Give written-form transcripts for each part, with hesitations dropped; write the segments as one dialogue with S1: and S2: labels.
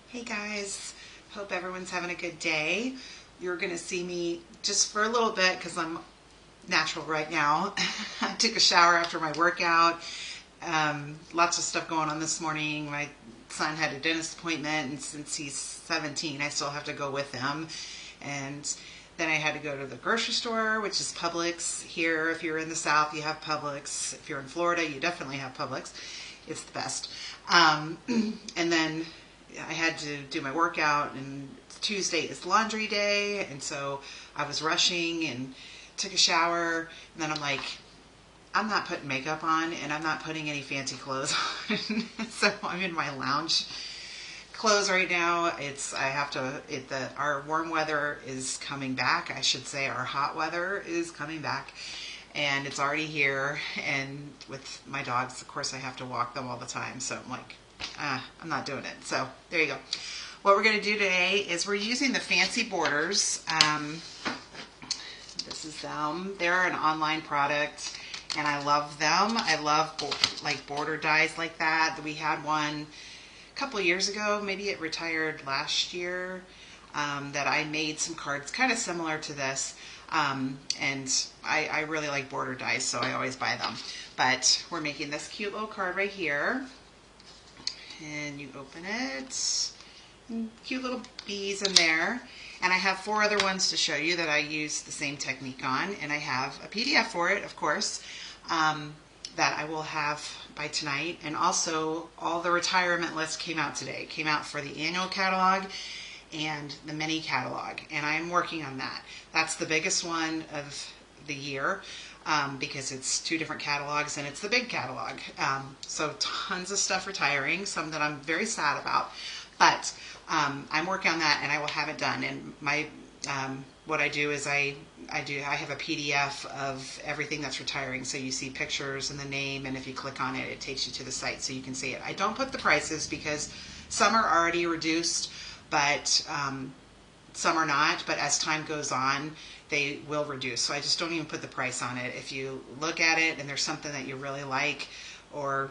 S1: Hey guys, hope everyone's having a good day. You're going to see me just for a little bit because I'm natural right now. I took a shower after my workout. Lots of stuff going on this morning. My son had a dentist appointment, and since he's 17, I still have to go with him. And then I had to go to the grocery store, which is Publix. Here, if you're in the South, you have Publix. If you're in Florida, you definitely have Publix. It's the best. And then I had to do my workout, and Tuesday is laundry day, and so I was rushing and took a shower, and then I'm like, I'm not putting makeup on, and I'm not putting any fancy clothes on. So I'm in my lounge clothes right now. Our warm weather is coming back. I should say our hot weather is coming back, and it's already here. And with my dogs, of course, I have to walk them all the time, so I'm like, I'm not doing it. So there you go. What we're going to do today is we're using the Fancy Borders. This is them. They're an online product, and I love them. I love like border dies like that. We had one a couple of years ago. Maybe it retired last year. That I made some cards kind of similar to this. And I really like border dies, so I always buy them. But we're making this cute little card right here. And you open it, cute little bees in there. And I have 4 other ones to show you that I use the same technique on. And I have a PDF for it, of course, that I will have by tonight. And also, all the retirement lists came out today. It came out for the annual catalog and the mini catalog. And I'm working on that. That's the biggest one of the year. Because it's 2 different catalogs and it's the big catalog. So tons of stuff retiring, some that I'm very sad about. But I'm working on that, and I will have it done. And my what I do is I have a PDF of everything that's retiring. So you see pictures and the name, and if you click on it, it takes you to the site so you can see it. I don't put the prices because some are already reduced, but some are not. But as time goes on, they will reduce. So I just don't even put the price on it. If you look at it and there's something that you really like or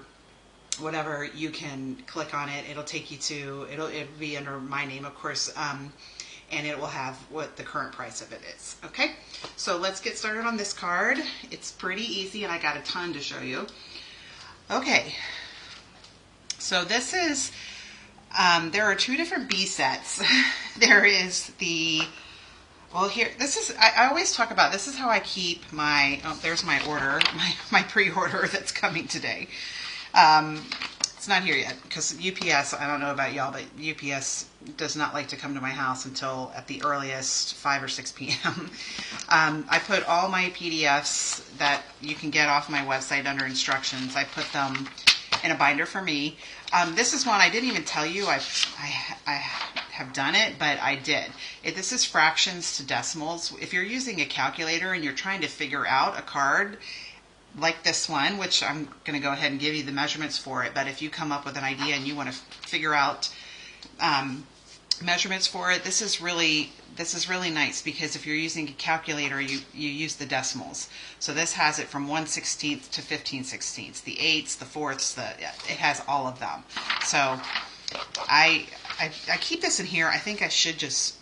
S1: whatever, you can click on it. It'll take you to, it'll be under my name, of course, and it will have what the current price of it is. Okay, so let's get started on this card. It's pretty easy, and I got a ton to show you. Okay, so this is, there are 2 different bee sets. There is the, well, here, this is, I always talk about, this is how I keep my, oh, there's my order, my pre-order that's coming today. It's not here yet, because UPS, I don't know about y'all, but UPS does not like to come to my house until at the earliest 5 or 6 p.m. I put all my PDFs that you can get off my website under instructions, I put them in a binder for me. This is one I didn't even tell you I have done it, but I did. This is fractions to decimals. If you're using a calculator and you're trying to figure out a card like this one, which I'm going to go ahead and give you the measurements for it, but if you come up with an idea and you want to figure out measurements for it, this is really nice, because if you're using a calculator, you use the decimals. So this has it from 1/16 to 15/16, the eighths, the fourths, it has all of them. So I keep this in here. I think I should just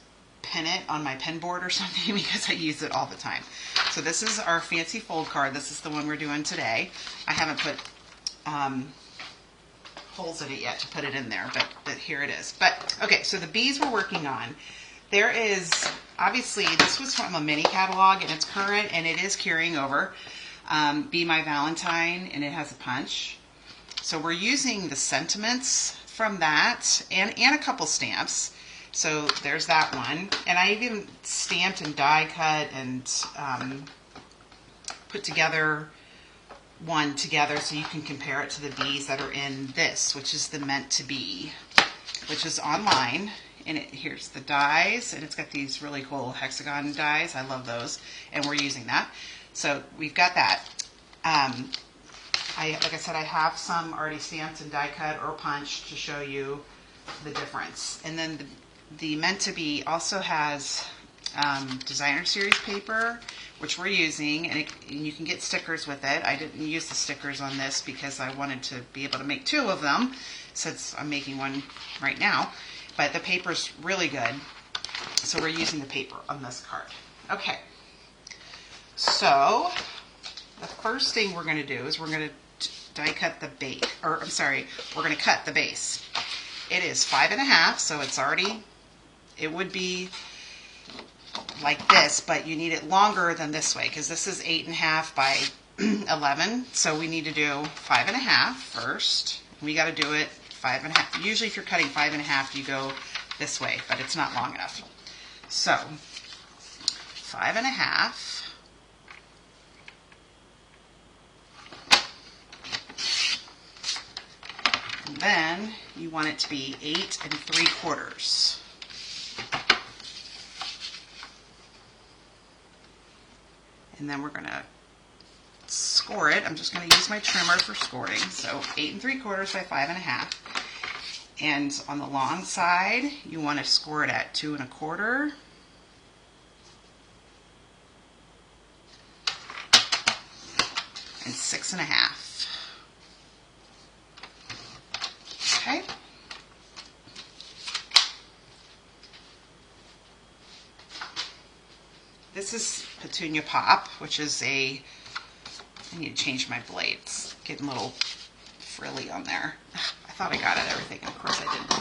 S1: pin it on my pen board or something because I use it all the time. So this is our fancy fold card. This is the one we're doing today. I haven't put holes in it yet to put it in there, but here it is. But okay, so the bees we're working on. There is, obviously, this was from a mini catalog, and it's current, and it is carrying over. Be My Valentine, and it has a punch. So we're using the sentiments from that, and a couple stamps. So there's that one. And I even stamped and die cut and put together one together so you can compare it to the bees that are in this, which is the Meant to Be, which is online. And here's the dies, and it's got these really cool hexagon dies. I love those, and we're using that. So we've got that. Like I said, I have some already stamped and die cut or punched to show you the difference. And then the Meant to Be also has designer series paper, which we're using, and you can get stickers with it. I didn't use the stickers on this because I wanted to be able to make 2 of them, since I'm making one right now. but the paper's really good. So we're using the paper on this card. Okay. So the first thing we're going to do is we're going to die cut the base, or I'm sorry, we're going to cut the base. It is 5.5, so it's already, it would be like this, but you need it longer than this way because this is 8.5 by 11. So we need to do 5.5 first. We got to do it 5.5. Usually if you're cutting 5.5, you go this way, but it's not long enough. So 5.5. And then you want it to be 8 3/4. And then we're going to score it. I'm just going to use my trimmer for scoring. So 8 3/4 by 5.5. And on the long side, you want to score it at 2 1/4. And 6.5. Okay. This is Petunia Pop, which is I need to change my blades. Getting a little frilly on there. I thought I got it everything, and of course I didn't.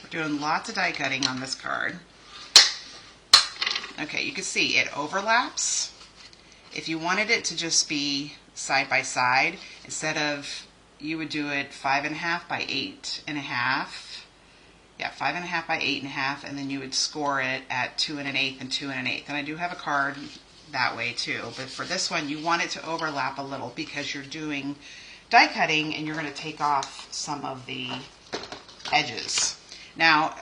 S1: We're doing lots of die cutting on this card. Okay, you can see it overlaps. If you wanted it to just be side by side, instead of, you would do it 5.5 by 8.5. Yeah, 5.5 by 8.5, and then you would score it at 2 1/8 and 2 1/8. And I do have a card that way too, but for this one, you want it to overlap a little because you're doing die cutting and you're going to take off some of the edges. Now,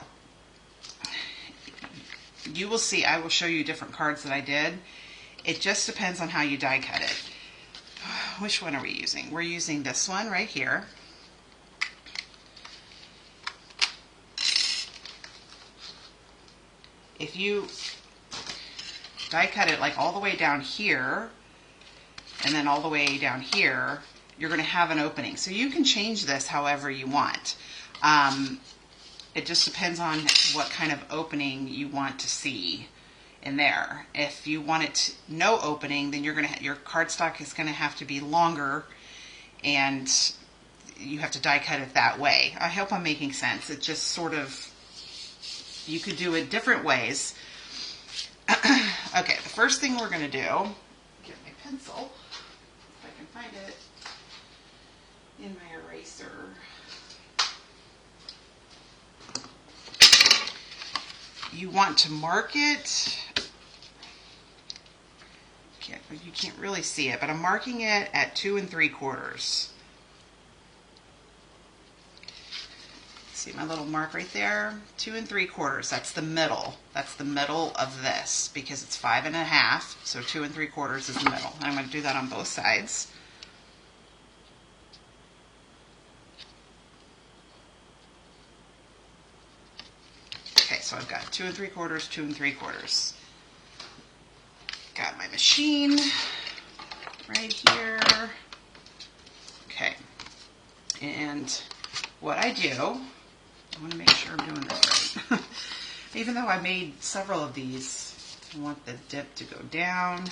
S1: you will see, I will show you different cards that I did. It just depends on how you die cut it. Which one are we using? We're using this one right here. If you die cut it like all the way down here and then all the way down here, you're going to have an opening. So you can change this however you want. It just depends on what kind of opening you want to see in there. If you want it no opening, then your cardstock is going to have to be longer, and you have to die cut it that way. I hope I'm making sense. It just sort of, you could do it different ways. Okay, the first thing we're going to do, get my pencil, if I can find it in my eraser. You want to mark it. You can't really see it, but I'm marking it at 2 3/4. See my little mark right there? 2 3/4. That's the middle. That's the middle of this because it's 5.5. So 2 3/4 is the middle. And I'm going to do that on both sides. Okay, so I've got 2 3/4, 2 3/4. Got my machine right here. Okay, and what I do, I want to make sure I'm doing this right. Even though I made several of these, I want the dip to go down.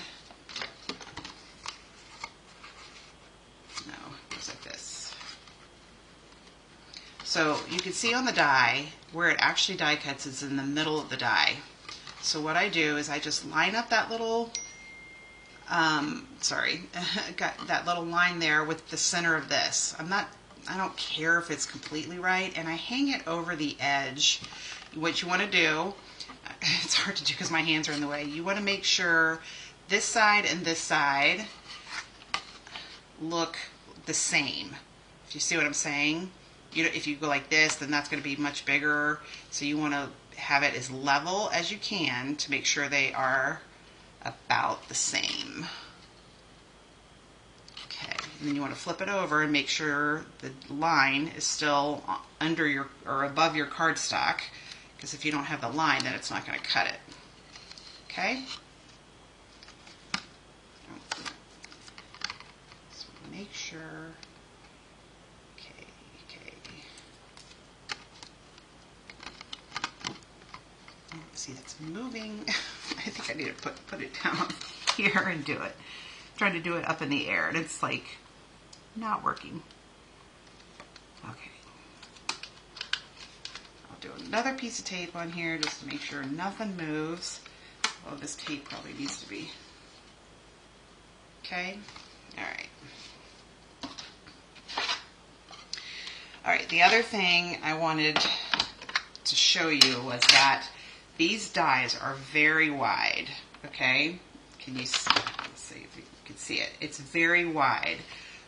S1: No, it goes like this. So you can see on the die where it actually die cuts is in the middle of the die. So what I do is I just line up that little, got that little line there with the center of this. I don't care if it's completely right, and I hang it over the edge. What you want to do, it's hard to do because my hands are in the way. You want to make sure this side and this side look the same. If you see what I'm saying, if you go like this, then that's going to be much bigger. So you want to have it as level as you can to make sure they are about the same. Okay, and then you want to flip it over and make sure the line is still under your or above your cardstock, because if you don't have the line, then it's not going to cut it. Okay? there. Okay, okay. See, it's moving. I think I need to put it down here and do it. I'm trying to do it up in the air, and it's like not working. Okay. I'll do another piece of tape on here just to make sure nothing moves. Oh, this tape probably needs to be. Okay. All right. All right. The other thing I wanted to show you was that these dies are very wide. Okay. Can you see? Let's see if you can see it. It's very wide.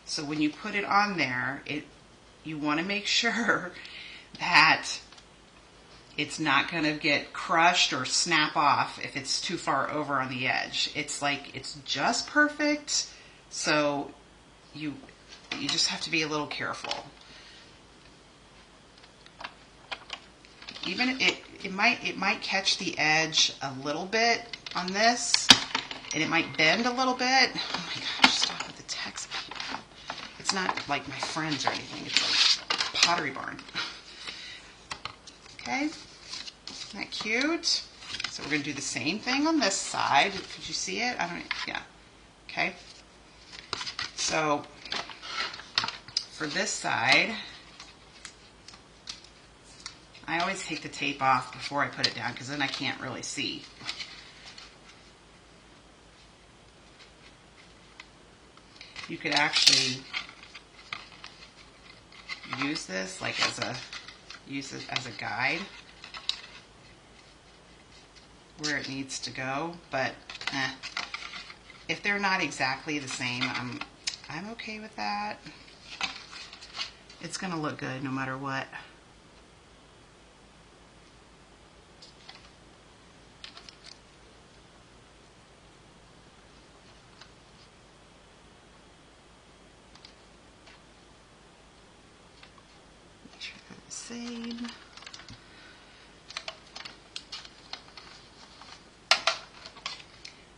S1: So when you put it on there, you want to make sure that it's not going to get crushed or snap off if it's too far over on the edge. It's like it's just perfect. So you just have to be a little careful. Even it might catch the edge a little bit on this, and it might bend a little bit. Oh my gosh, stop with the text. It's not like my friends or anything. It's like Pottery Barn. Okay, isn't that cute? So we're going to do the same thing on this side. Could you see it? Yeah. Okay. So for this side, I always take the tape off before I put it down because then I can't really see. You could actually use this like use it as a guide where it needs to go, but if they're not exactly the same, I'm okay with that. It's gonna look good no matter what. Make sure they're the same.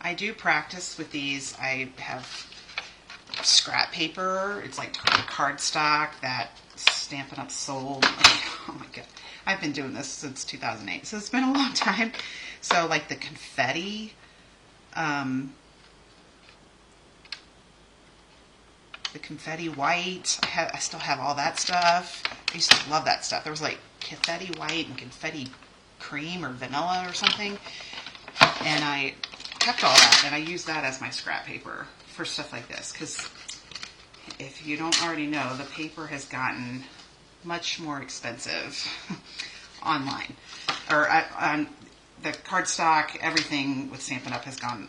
S1: I do practice with these. I have scrap paper. It's like cardstock that Stampin' Up! Sold. Oh my god. I've been doing this since 2008, so it's been a long time. So like the confetti, white, I still have all that stuff. I used to love that stuff. There was like confetti white and confetti cream or vanilla or something. And I kept all that, and I use that as my scrap paper for stuff like this, because if you don't already know, the paper has gotten much more expensive online, or on the cardstock. Everything with Stampin' Up! Has gone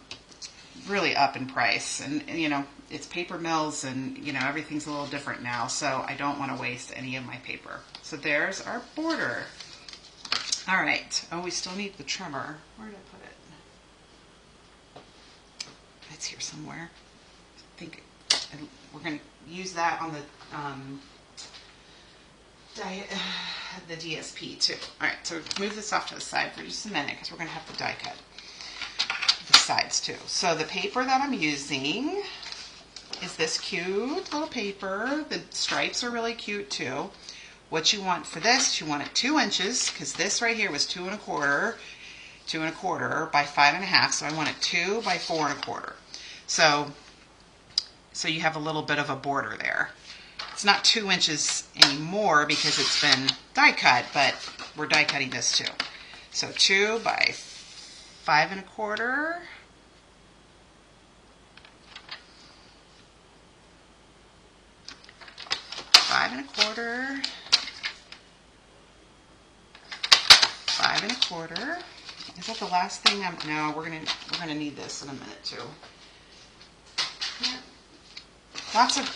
S1: really up in price, and you know, it's paper mills, and you know, everything's a little different now, so I don't want to waste any of my paper. So there's our border. All right. Oh, we still need the trimmer. Where did I put it? It's here somewhere. I think we're going to use that on the DSP too. All right, so move this off to the side for just a minute because we're going to have to die cut the sides too. So the paper that I'm using is this cute little paper. The stripes are really cute too. What you want for this, you want it 2 inches, because this right here was 2 1/4 by 5 1/2. So I want it 2 by 4 1/4. So you have a little bit of a border there. It's not 2 inches anymore because it's been die cut, but we're die cutting this too. So 2 by 5 1/4. Five 1/4. Is that the last thing? No, we're gonna need this in a minute too. Yeah. Lots of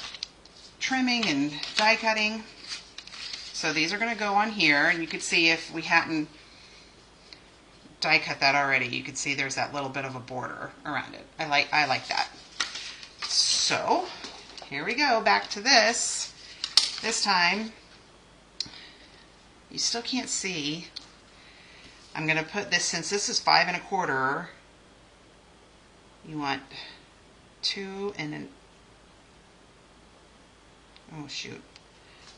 S1: trimming and die cutting. So these are gonna go on here, and you could see if we hadn't die cut that already, you could see there's that little bit of a border around it. I like that. So here we go, back to this. This time, you still can't see. I'm going to put this, since this is 5 1/4, you want 2 and then oh shoot,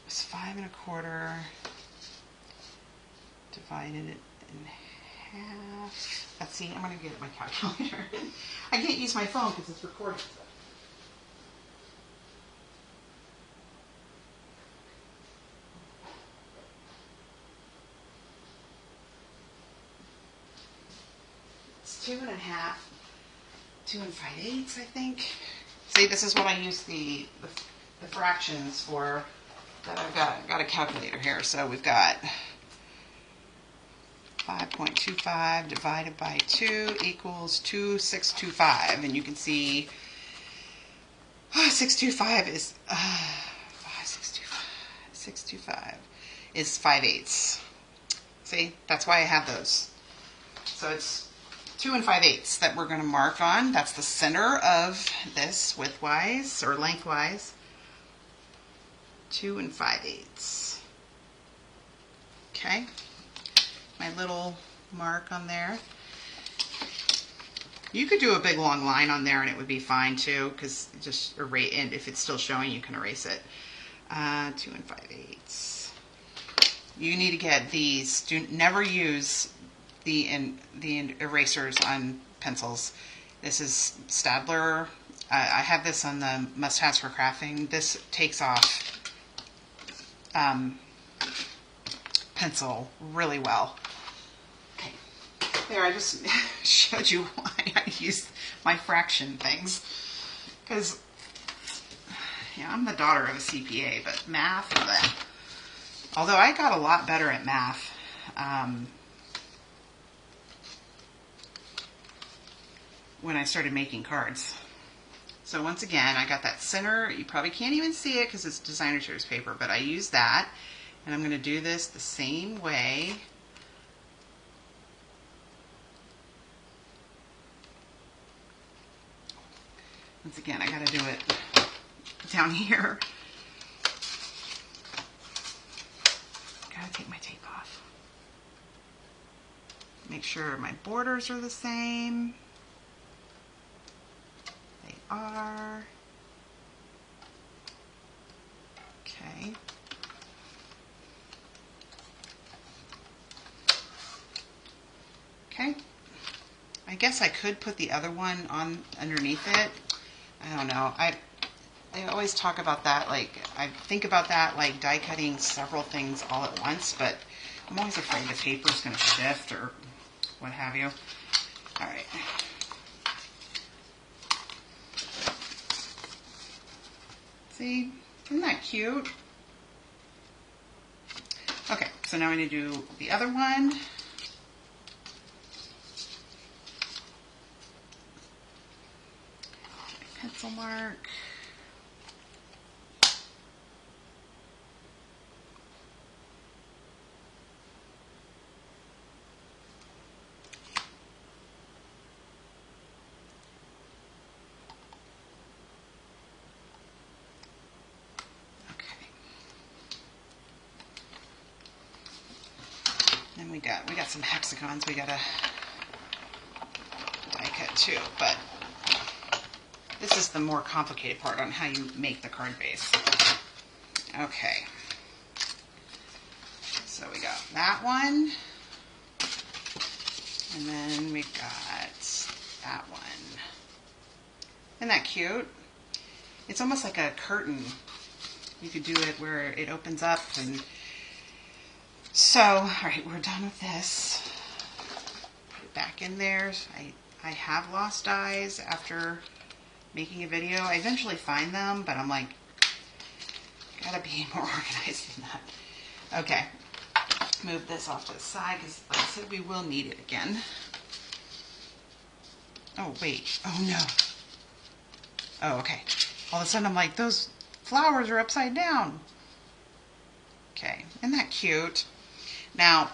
S1: it's 5 1/4 divided it in half. Let's see, I'm going to get my calculator. I can't use my phone because it's recording. It's 2 1/2, 2 5/8, I think. See, this is what I use the fractions for. That I've got a calculator here. So we've got 5.25 divided by 2 equals 2,625, and you can see 625 is 625 is 5/8. See, that's why I have those. So it's 2 5/8 that we're going to mark on. That's the center of this widthwise or lengthwise. 2 5/8. Okay, my little mark on there. You could do a big long line on there and it would be fine too, because just erase, and if it's still showing, you can erase it. 2 5/8. You need to get these. Never use the erasers on pencils. This is Staedtler. I have this on the must-haves for crafting. This takes off pencil really well. Okay, there, I just showed you why I use my fraction things, because I'm the daughter of a CPA, but math, although I got a lot better at math when I started making cards. So once again, I got that center. You probably can't even see it because it's designer series paper, but I use that. And I'm going to do this the same way. Once again, I got to do it down here. Got to take my tape off. Make sure my borders are the same. They are. Okay. Okay. I guess I could put the other one on underneath it. I don't know. I always talk about that, like, I think about that like die cutting several things all at once, but I'm always afraid the paper's going to shift or what have you. All right. See? Isn't that cute? Okay, so now we need to do the other one. Pencil mark. Then we got some hexagons we gotta die cut too, but this is the more complicated part on how you make the card base. Okay. So we got that one. And then we got that one. Isn't that cute? It's almost like a curtain. You could do it where it opens up. And so, all right, we're done with this. Put it back in there. I have lost dies after making a video. I eventually find them, but I'm like, gotta be more organized than that. Okay, move this off to the side because, like I said, we will need it again. Oh wait, oh no. Oh, okay. All of a sudden I'm like, those flowers are upside down. Okay, isn't that cute? Now,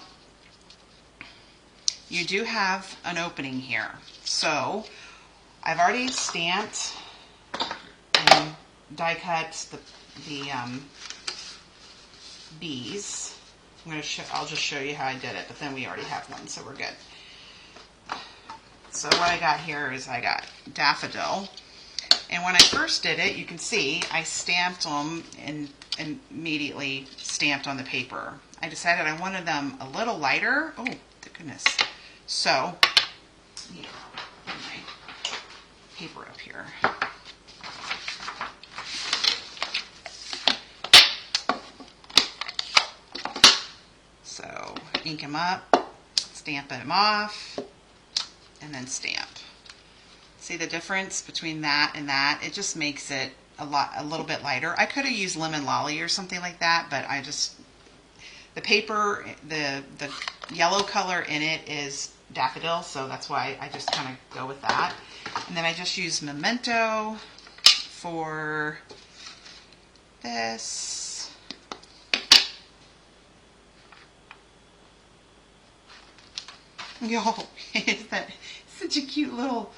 S1: you do have an opening here. So, I've already stamped and die cut the bees. I'll just show you how I did it, but then we already have one, so we're good. So what I got here is I got daffodil. And when I first did it, you can see I stamped them and immediately stamped on the paper. I decided I wanted them a little lighter. Oh, goodness. So, let me put my paper up here. So, ink them up, stamp them off, and then stamp. See the difference between that and that? It just makes it a little bit lighter. I could have used Lemon Lolly or something like that, but the paper, the yellow color in it is daffodil, so that's why I just kind of go with that. And then I just use Memento for this. Yo, is that such a cute little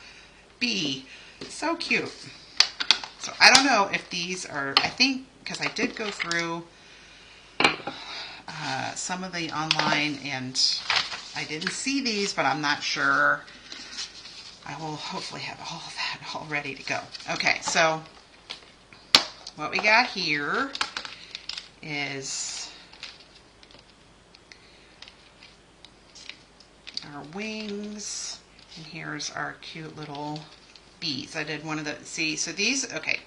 S1: bee? So cute. So I don't know if these are, I think, because I did go through some of the online and I didn't see these, but I'm not sure. I will hopefully have all of that all ready to go. Okay, so what we got here is our wings, and here's our cute little bees. I did one of the, see, so these, okay,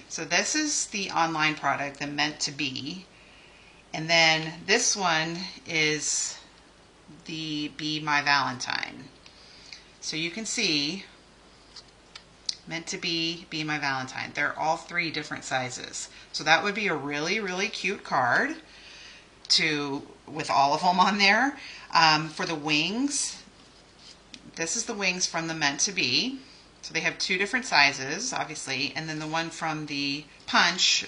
S1: so this is the online product, the Meant to Be, and then this one is the Be My Valentine. So you can see Meant to Be, Be My Valentine. They're all 3 different sizes. So that would be a really, really cute card with all of them on there. For the wings, this is the wings from the Meant to Be. So they have 2 different sizes, obviously, and then the one from the Punch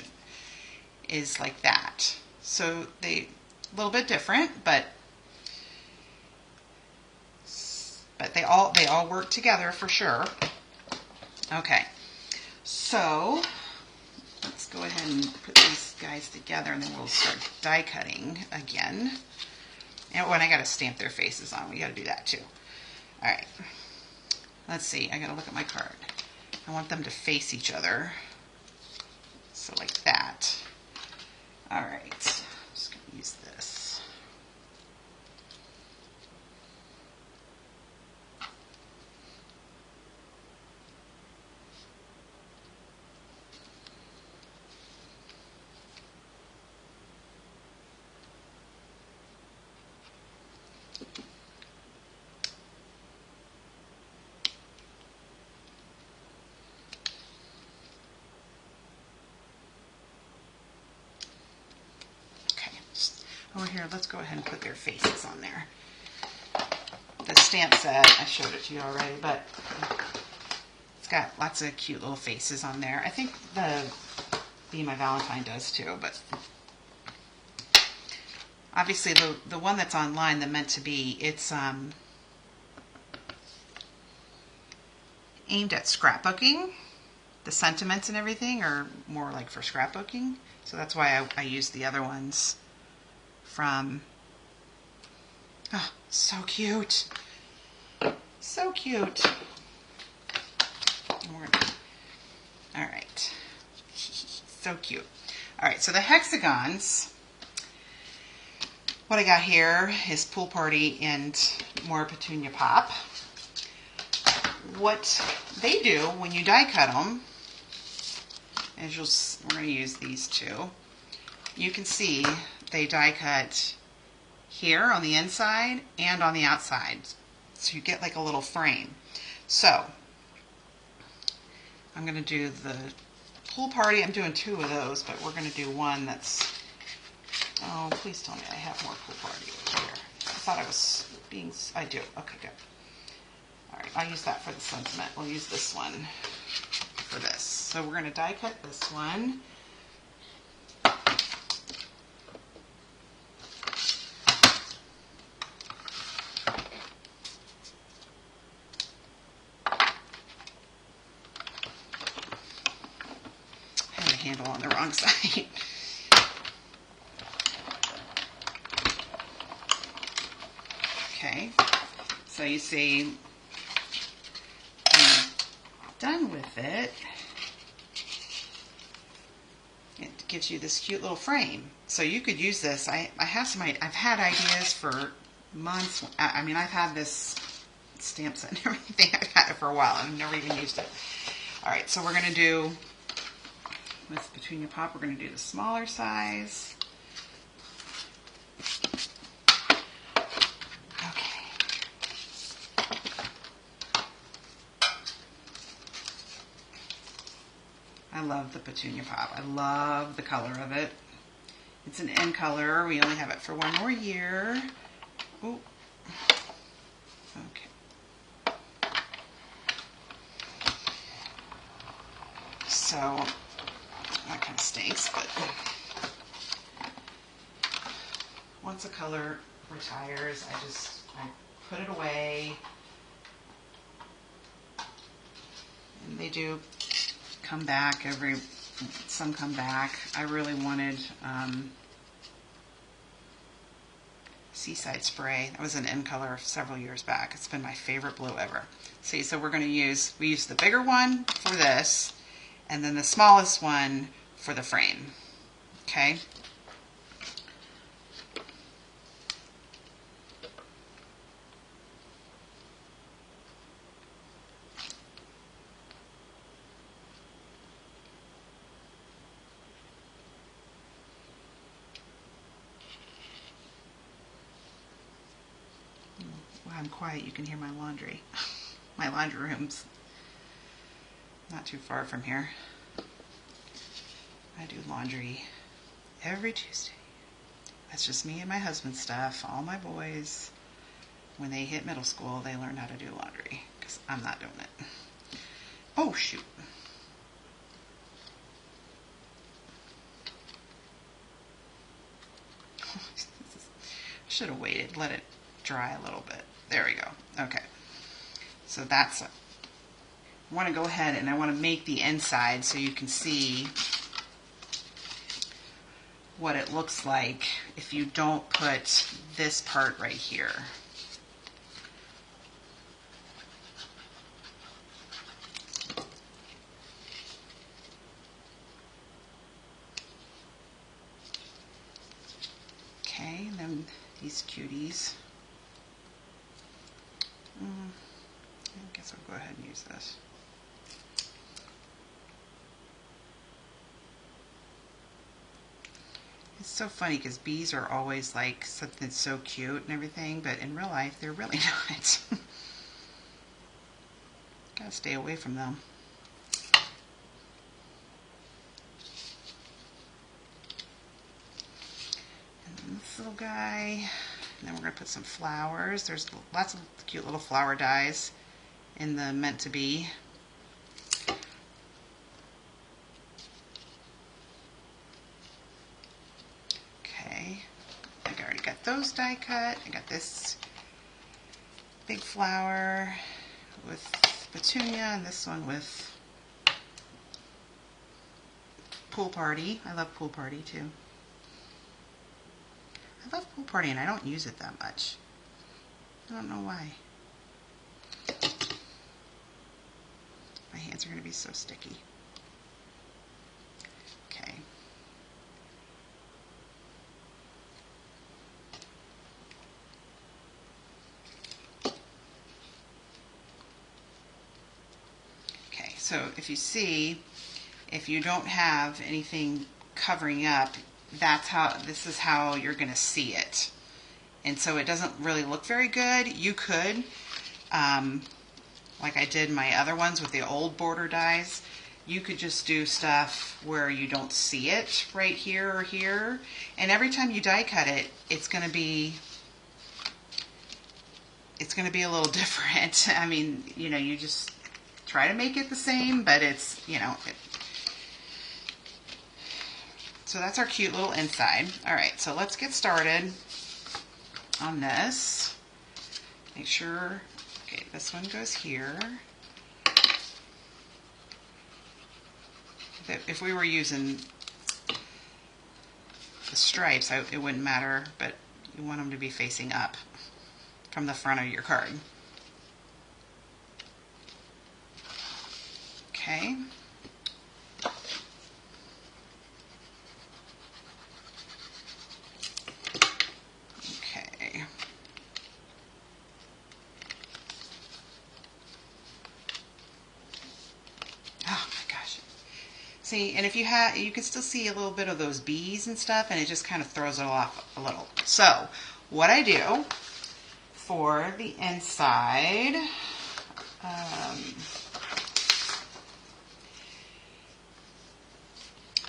S1: is like that. So they a little bit different, but they all work together for sure. Okay, so let's go ahead and put these guys together, and then we'll start die cutting again. And when I got to stamp their faces on, we got to do that too. All right. Let's see, I gotta look at my card. I want them to face each other. So like that. All right, I'm just gonna use this. Over here, let's go ahead and put their faces on there. The stamp set, I showed it to you already, but it's got lots of cute little faces on there. I think the Be My Valentine does too, but obviously the one that's online, the Meant to Be, it's aimed at scrapbooking. The sentiments and everything are more like for scrapbooking, so that's why I use the other ones from, oh, so cute. So cute. All right. So cute. All right, so the hexagons, what I got here is Pool Party and more Petunia Pop. What they do when you die cut them, we're going to use these 2. You can see they die cut here on the inside and on the outside. So you get like a little frame. So I'm going to do the Pool Party. I'm doing 2 of those, but we're going to do one that's, oh, please tell me I have more Pool Party over here. I thought I was being, I do. Okay, good. All right, I'll use that for the sentiment. We'll use this one for this. So we're going to die cut this one. Handle on the wrong side. Okay, so you see I'm done with it. It gives you this cute little frame. So you could use this. I have some, I've had ideas for months. I mean, I've had this stamp set and everything. I've had it for a while. I've never even used it. All right, so we're going to do, with Petunia Pop, we're going to do the smaller size. Okay. I love the Petunia Pop. I love the color of it. It's an end color. We only have it for one more year. Ooh. Okay. So, that kind of stinks, but once a color retires, I put it away. And they do come back some come back. I really wanted Seaside Spray. That was an end color several years back. It's been my favorite blue ever. See, so we're going to use the bigger one for this, and then the smallest one for the frame. Okay? I'm quiet, you can hear my laundry. My laundry room's not too far from here. I do laundry every Tuesday. That's just me and my husband's stuff. All my boys, when they hit middle school, they learn how to do laundry because I'm not doing it. Oh, shoot. Should have waited, let it dry a little bit. There we go. Okay. So that's it. I want to go ahead and I want to make the inside so you can see what it looks like if you don't put this part right here. Okay, and then these cuties. I guess I'll go ahead and use this. It's so funny because bees are always like something so cute and everything, but in real life they're really not. Gotta stay away from them. And then this little guy. And then we're going to put some flowers. There's lots of cute little flower dies in the Meant to Be. Okay, I think I already got those die cut. I got this big flower with Petunia and this one with Pool Party. I love Pool Party too. I love Pool Party and I don't use it that much. I don't know why. My hands are going to be so sticky. Okay. Okay, so if you see, if you don't have anything covering up, this is how you're going to see it. And so it doesn't really look very good. You could, like I did my other ones with the old border dies, you could just do stuff where you don't see it right here or here. And every time you die cut it, it's going to be a little different. I mean, you know, you just try to make it the same, but it's, you know, so that's our cute little inside. All right, so let's get started on this. Make sure, okay, this one goes here. If we were using the stripes, it wouldn't matter, but you want them to be facing up from the front of your card. Okay. See, and if you can still see a little bit of those bees and stuff, and it just kind of throws it off a little. So, what I do for the inside,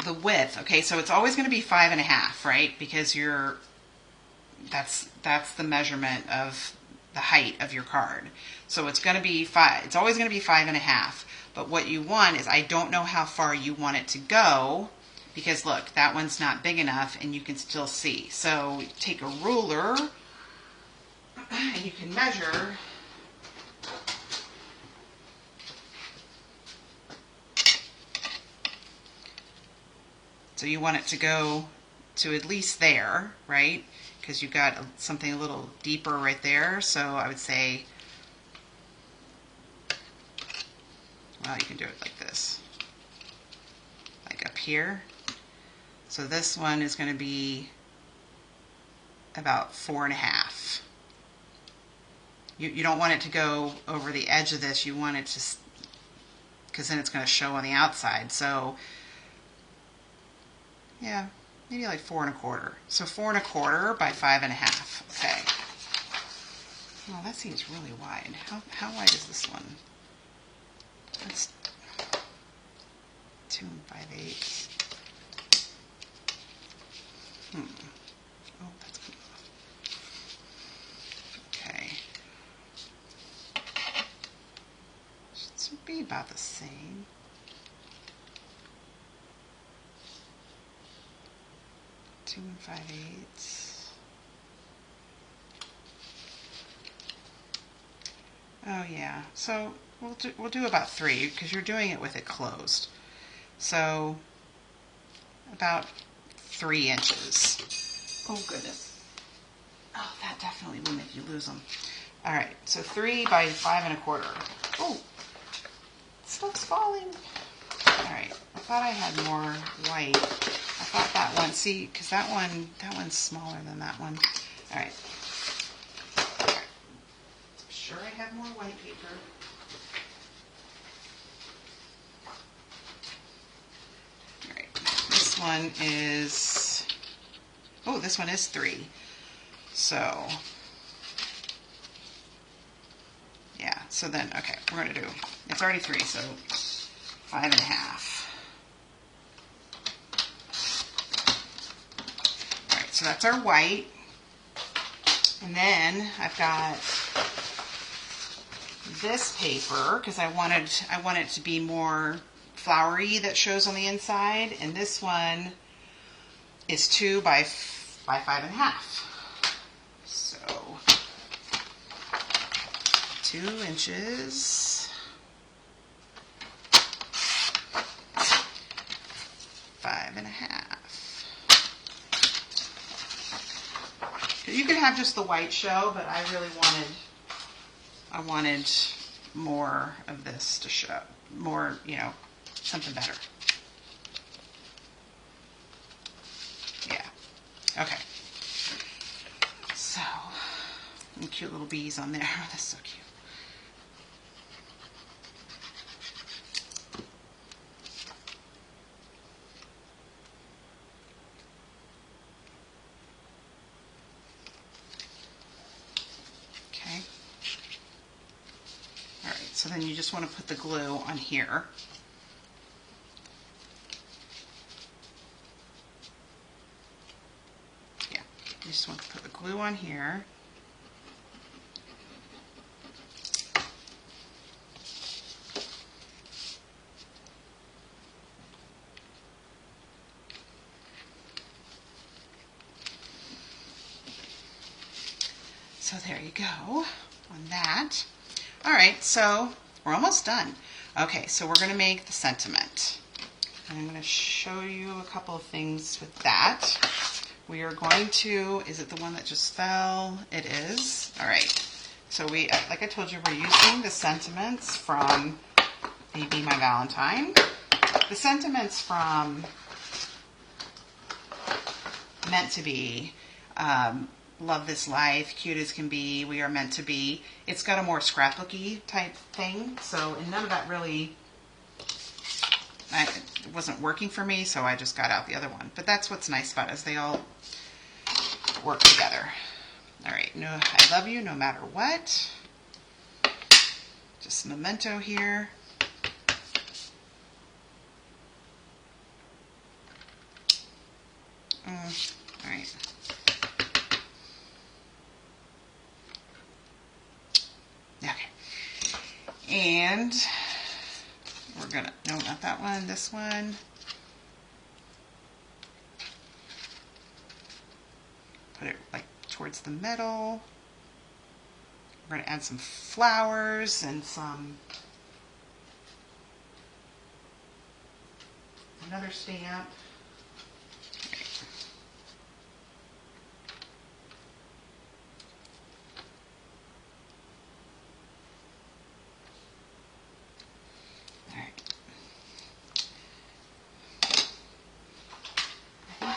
S1: the width, okay, so it's always going to be 5.5, right? Because that's the measurement of the height of your card. So it's going to be it's always going to be 5.5. But what you want is, I don't know how far you want it to go, because look, that one's not big enough and you can still see. So take a ruler and you can measure. So you want it to go to at least there, right? Because you've got something a little deeper right there. So I would say, well, you can do it like this, like up here. So this one is going to be about 4.5. You don't want it to go over the edge of this. You want it to, because then it's going to show on the outside. So yeah, maybe like 4.25. So 4.25 by 5.5. Okay. Oh, that seems really wide. How wide is this one? That's 2 5/8. Oh, that's good enough. Okay. Should be about the same. Two 5/8. Oh yeah. So we'll do about 3, because you're doing it with it closed. So about 3 inches. Oh goodness. Oh, that definitely will make you lose them. All right. So 3 by 5.25. Oh, stuff's falling. All right. I thought I had more white. I thought that one. See, because that one's smaller than that one. All right. I'm sure I have more white paper. All right. This one is. Oh, this one is 3. So. Yeah. So then, okay, we're gonna do. It's already 3, so 5.5. So that's our white. And then I've got this paper, because I want it to be more flowery, that shows on the inside. And this one is 2 by 5.5. So 2 inches. 5.5. You could have just the white show, but I really wanted more of this to show. More, something better. Yeah. Okay. So, and cute little bees on there. Oh, that's so cute. So then you just want to put the glue on here. Yeah, you just want to put the glue on here. So there you go on that. All right, so we're almost done. Okay, so we're going to make the sentiment. And I'm going to show you a couple of things with that. We are going to, is it the one that just fell? It is. All right. So we, like I told you, we're using the sentiments from Maybe My Valentine. The sentiments from Meant to Be, Love This Life, Cute as Can Be, We Are Meant to Be. It's got a more scrapbooky type thing, so, and none of that really it wasn't working for me, so I just got out the other one. But that's what's nice about it, is they all work together. All right, no, I love you no matter what. Just memento here. All right. Okay. And we're gonna, no, not that one, this one. Put it like towards the middle. We're gonna add some flowers and another stamp.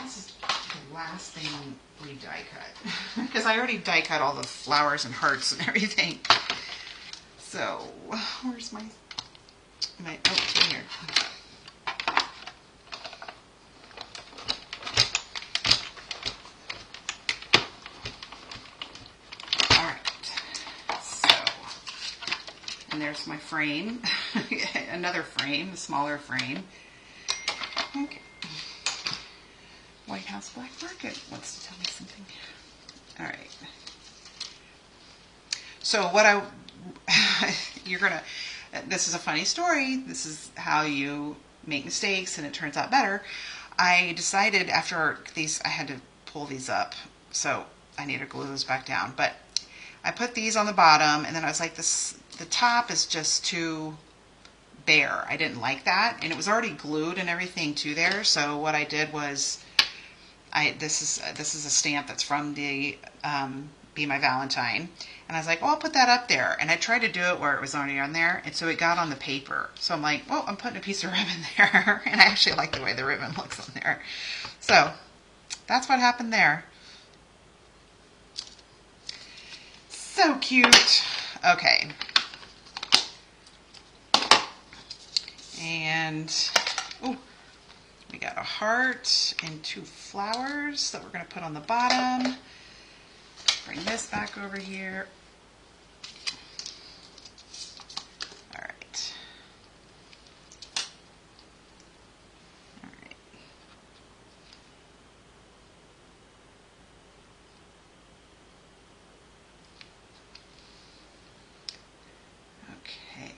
S1: This is the last thing we die cut because I already die cut all the flowers and hearts and everything. So where's my oh, it's right here. All right. So, and there's my frame, another frame, a smaller frame. Okay. White House Black Market wants to tell me something. All right. So what you're gonna, this is a funny story. This is how you make mistakes and it turns out better. I decided after these, I had to pull these up. So I need to glue those back down. But I put these on the bottom and then I was like, the top is just too bare. I didn't like that. And it was already glued and everything to there. So what I did was, this is a stamp that's from the Be My Valentine, and I was like, oh, I'll put that up there. And I tried to do it where it was already on there, and so it got on the paper. So I'm like, well, I'm putting a piece of ribbon there, and I actually like the way the ribbon looks on there. So that's what happened there. So cute. Okay. And ooh, we got a heart and 2 flowers that we're going to put on the bottom. Bring this back over here. All right. All right. Okay.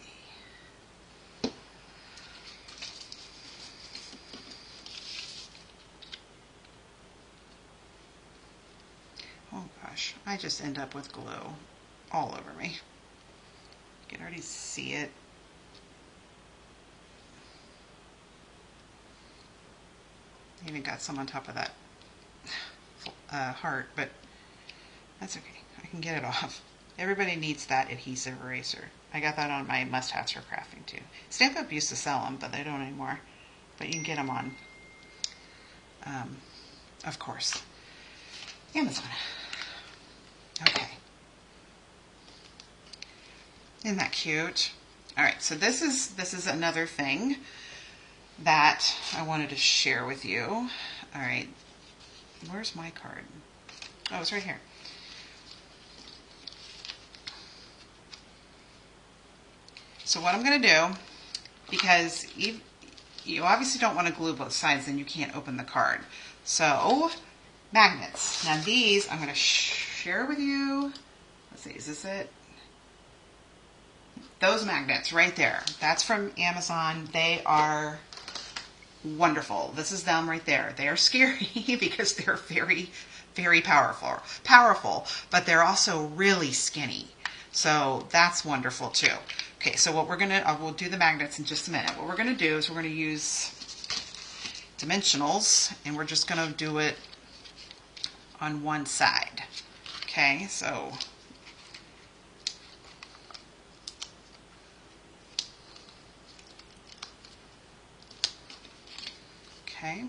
S1: Oh gosh, I just end up with glue all over me. You can already see it. Even got some on top of that heart, but that's okay. I can get it off. Everybody needs that adhesive eraser. I got that on my must-haves for crafting too. Stamp Up used to sell them, but they don't anymore. But you can get them on, of course, Amazon. Okay. Isn't that cute? All right, so this is another thing that I wanted to share with you. All right, where's my card? Oh, it's right here. So what I'm going to do, because you obviously don't want to glue both sides, then you can't open the card. So, magnets. Now these I'm going to share with you. Let's see, is this it? Those magnets right there. That's from Amazon. They are wonderful. This is them right there. They are scary because they're very, very powerful, but they're also really skinny. So that's wonderful too. Okay, so what we're gonna, we'll do the magnets in just a minute. What we're gonna do is we're gonna use dimensionals, and we're just gonna do it on one side. Okay, so okay.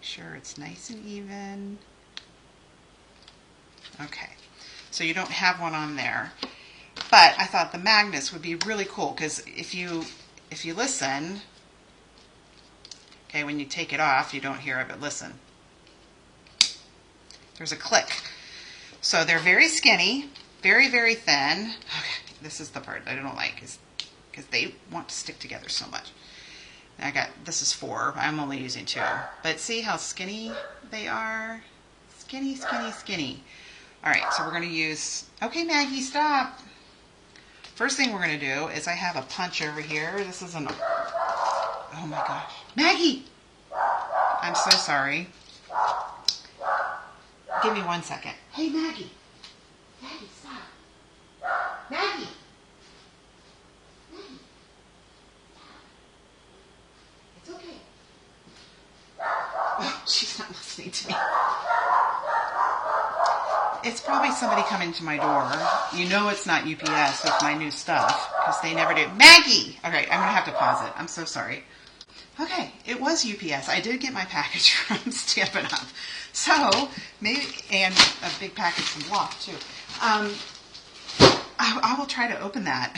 S1: Make sure it's nice and even. Okay, so you don't have one on there. But I thought the magnets would be really cool because if you listen, okay, when you take it off, you don't hear it, but listen. There's a click. So they're very skinny, very, very thin. Okay, this is the part I don't like because they want to stick together so much. This is 4. I'm only using 2. But see how skinny they are? Skinny, skinny, skinny. All right, so we're going to use, okay, Maggie, stop. First thing we're going to do is I have a punch over here. This is oh my gosh. Maggie! I'm so sorry. Give me 1 second. Hey, Maggie. Maggie, stop. Maggie. Maggie. It's okay. Oh, she's not listening to me. It's probably somebody coming to my door. You know it's not UPS with my new stuff because they never do. Maggie! All right, I'm going to have to pause it. I'm so sorry. Okay, it was UPS. I did get my package from Stampin' Up. So, maybe, and a big package from Block, too. I will try to open that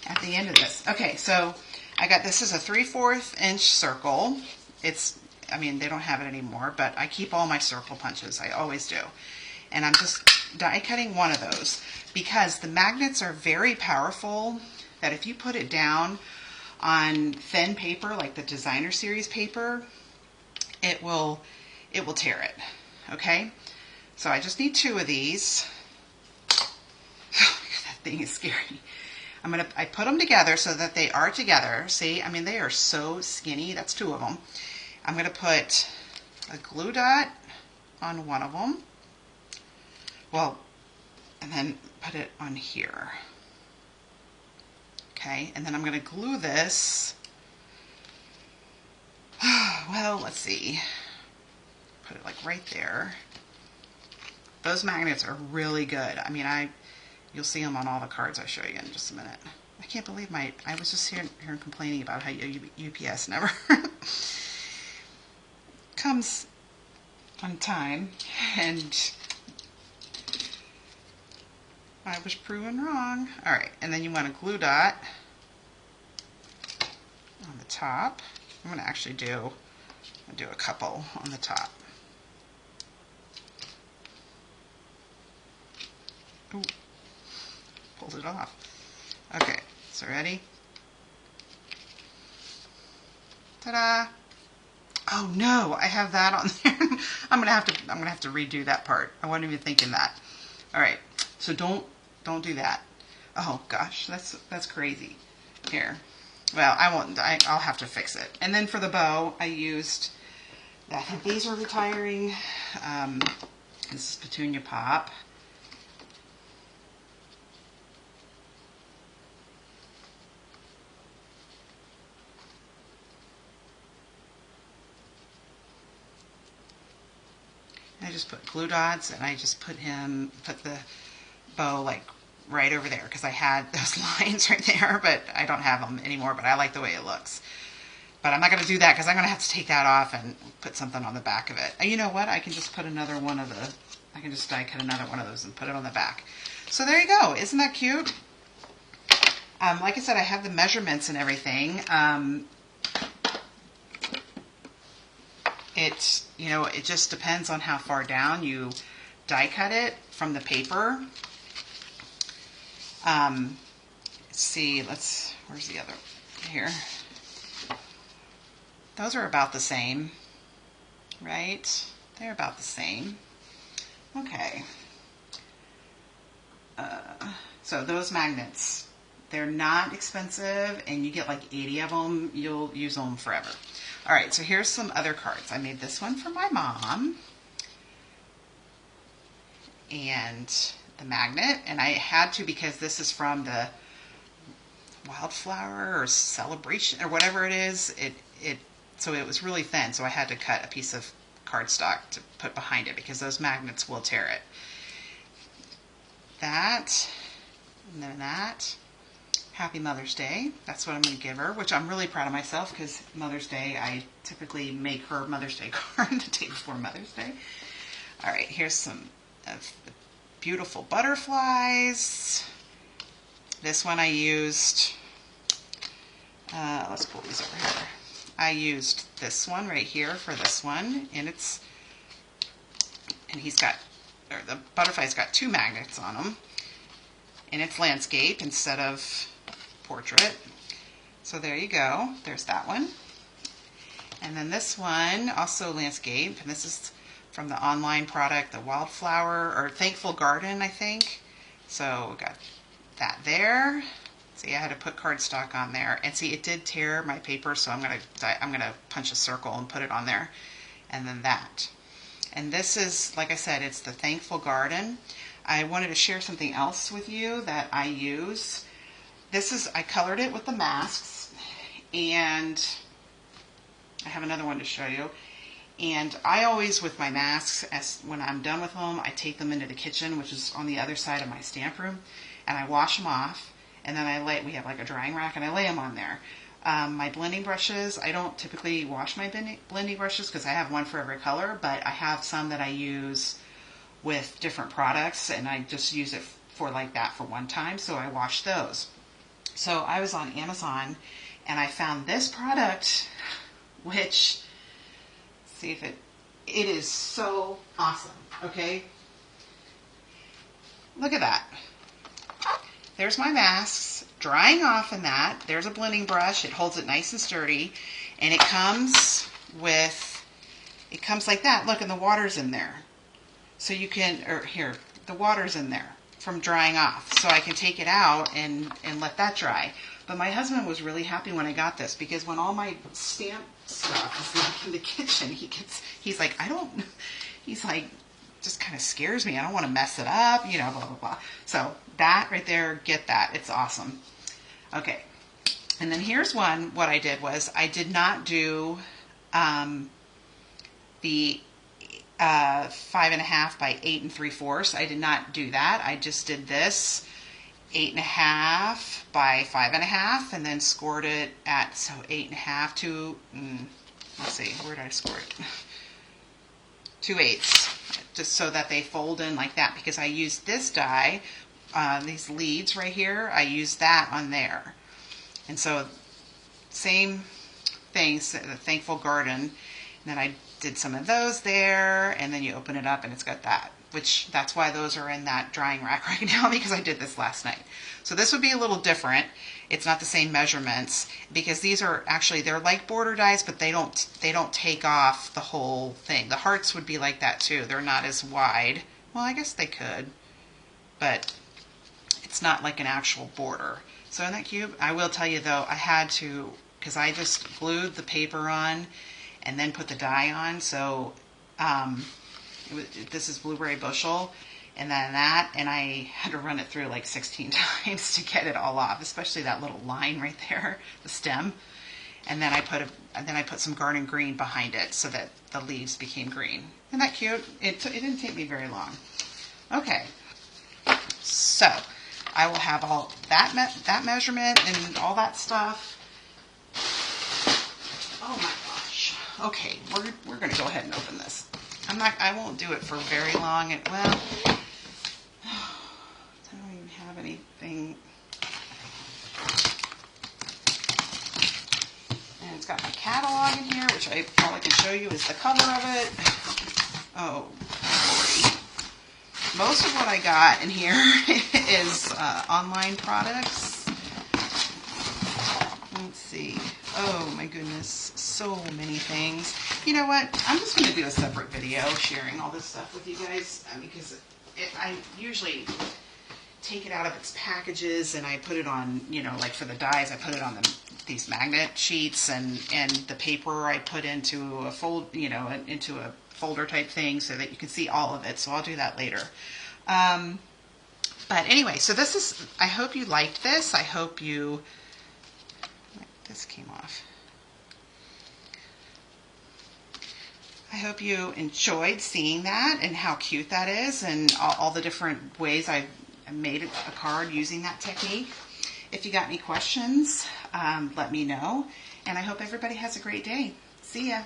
S1: at the end of this. Okay, so I got, this is a 3/4 inch circle. They don't have it anymore, but I keep all my circle punches. I always do. And I'm just die cutting one of those because the magnets are very powerful that if you put it down on thin paper, like the designer series paper, it will tear it. Okay? So I just need 2 of these. Oh, that thing is scary. I put them together so that they are together. See, they are so skinny. That's 2 of them. I'm going to put a glue dot on one of them. Well, and then put it on here. Okay, and then I'm going to glue this. Well, let's see. Put it like right there. Those magnets are really good. You'll see them on all the cards I show you in just a minute. I can't believe I was just here complaining about how UPS never comes on time, and I was proven wrong. All right, and then you want a glue dot on the top. I'm going to actually do a couple on the top. Ooh, pulled it off. Okay, so ready? Ta-da! Oh no, I have that on there. I'm gonna have to redo that part. I wasn't even thinking that. All right, so don't do that. Oh gosh, that's crazy. Here, well, I won't. I'll have to fix it. And then for the bow, I used. I think these are retiring. This is Petunia Pop. I just put glue dots, and I just put the bow like right over there because I had those lines right there, but I don't have them anymore, but I like the way it looks. But I'm not going to do that because I'm going to have to take that off and put something on the back of it. And you know what? I can just put another one of I can just die cut another one of those and put it on the back. So there you go. Isn't that cute? Like I said, I have the measurements and everything. It just depends on how far down you die cut it from the paper. Let's see, where's the other, here. Those are about the same, right? They're about the same. Okay. So those magnets, they're not expensive, and you get like 80 of them. You'll use them forever. All right, so here's some other cards. I made this one for my mom, and the magnet, and I had to because this is from the Wildflower or Celebration or whatever it is. So it was really thin, so I had to cut a piece of cardstock to put behind it because those magnets will tear it. That, and then that. Happy Mother's Day. That's what I'm going to give her, which I'm really proud of myself because Mother's Day, I typically make her Mother's Day card the day before Mother's Day. All right, here's some beautiful butterflies. This one I used, let's pull these over here. I used this one right here for this one, and the butterfly's got 2 magnets on them, and it's landscape instead of portrait. So there you go. There's that one. And then this one, also landscape, and this is from the online product, the Wildflower, or Thankful Garden, I think. So we got that there. See, I had to put cardstock on there, and see, it did tear my paper, so I'm gonna punch a circle and put it on there, and then that. And this is, like I said, it's the Thankful Garden. I wanted to share something else with you that I use. I colored it with the masks, and I have another one to show you. And I always, with my masks, when I'm done with them, I take them into the kitchen, which is on the other side of my stamp room, and I wash them off. And then we have like a drying rack, and I lay them on there. My blending brushes, I don't typically wash my blending brushes because I have one for every color, but I have some that I use with different products, and I just use it for like that for one time, so I wash those. So I was on Amazon, and I found this product, which, see if it is so awesome, okay? Look at that. There's my masks drying off in that. There's a blending brush. It holds it nice and sturdy. And it comes like that. Look, and the water's in there. So you can, the water's in there from drying off. So I can take it out and let that dry. But my husband was really happy when I got this, because when all my stamp stuff is like in the kitchen, he's like, just kind of scares me. I don't want to mess it up, blah, blah, blah. So that right there, get that. It's awesome. Okay. And then here's one. What I did was I did not do the 5.5 by 8 3/4. I did not do that. I just did this 8.5 by 5.5 and then scored it at 8.5 to, let's see, where did I score it? 2/8, just so that they fold in like that, because I used this die, these leads right here, I used that on there. And so same things, the Thankful Garden, and then I did some of those there, and then you open it up and it's got that, which that's why those are in that drying rack right now, because I did this last night. So this would be a little different. It's not the same measurements, because these are actually, they're like border dies, but they don't take off the whole thing. The hearts would be like that too. They're not as wide. Well, I guess they could, but it's not like an actual border. So isn't that cute? I will tell you though, I had to, because I just glued the paper on and then put the die on. So this is Blueberry Bushel, and then that, and I had to run it through like 16 times to get it all off, especially that little line right there, the stem. And then I put some garden green behind it so that the leaves became green. Isn't that cute? It didn't take me very long. Okay, so I will have all that measurement and all that stuff. Oh my gosh. Okay, we're going to go ahead and open this. I won't do it for very long. Well, I don't even have anything. And it's got my catalog in here, which all I can show you is the cover of it. Oh, Lordy. Most of what I got in here is online products. Let's see. Oh my goodness, so many things. You know what? I'm just going to do a separate video sharing all this stuff with you guys, because I usually take it out of its packages and I put it on, like for the dies, I put it on these magnet sheets, and the paper I put into a into a folder type thing so that you can see all of it. So I'll do that later. But anyway, so this is, I hope you liked this. I hope you, this came off. I hope you enjoyed seeing that and how cute that is, and all the different ways I made a card using that technique. If you got any questions, let me know. And I hope everybody has a great day. See ya.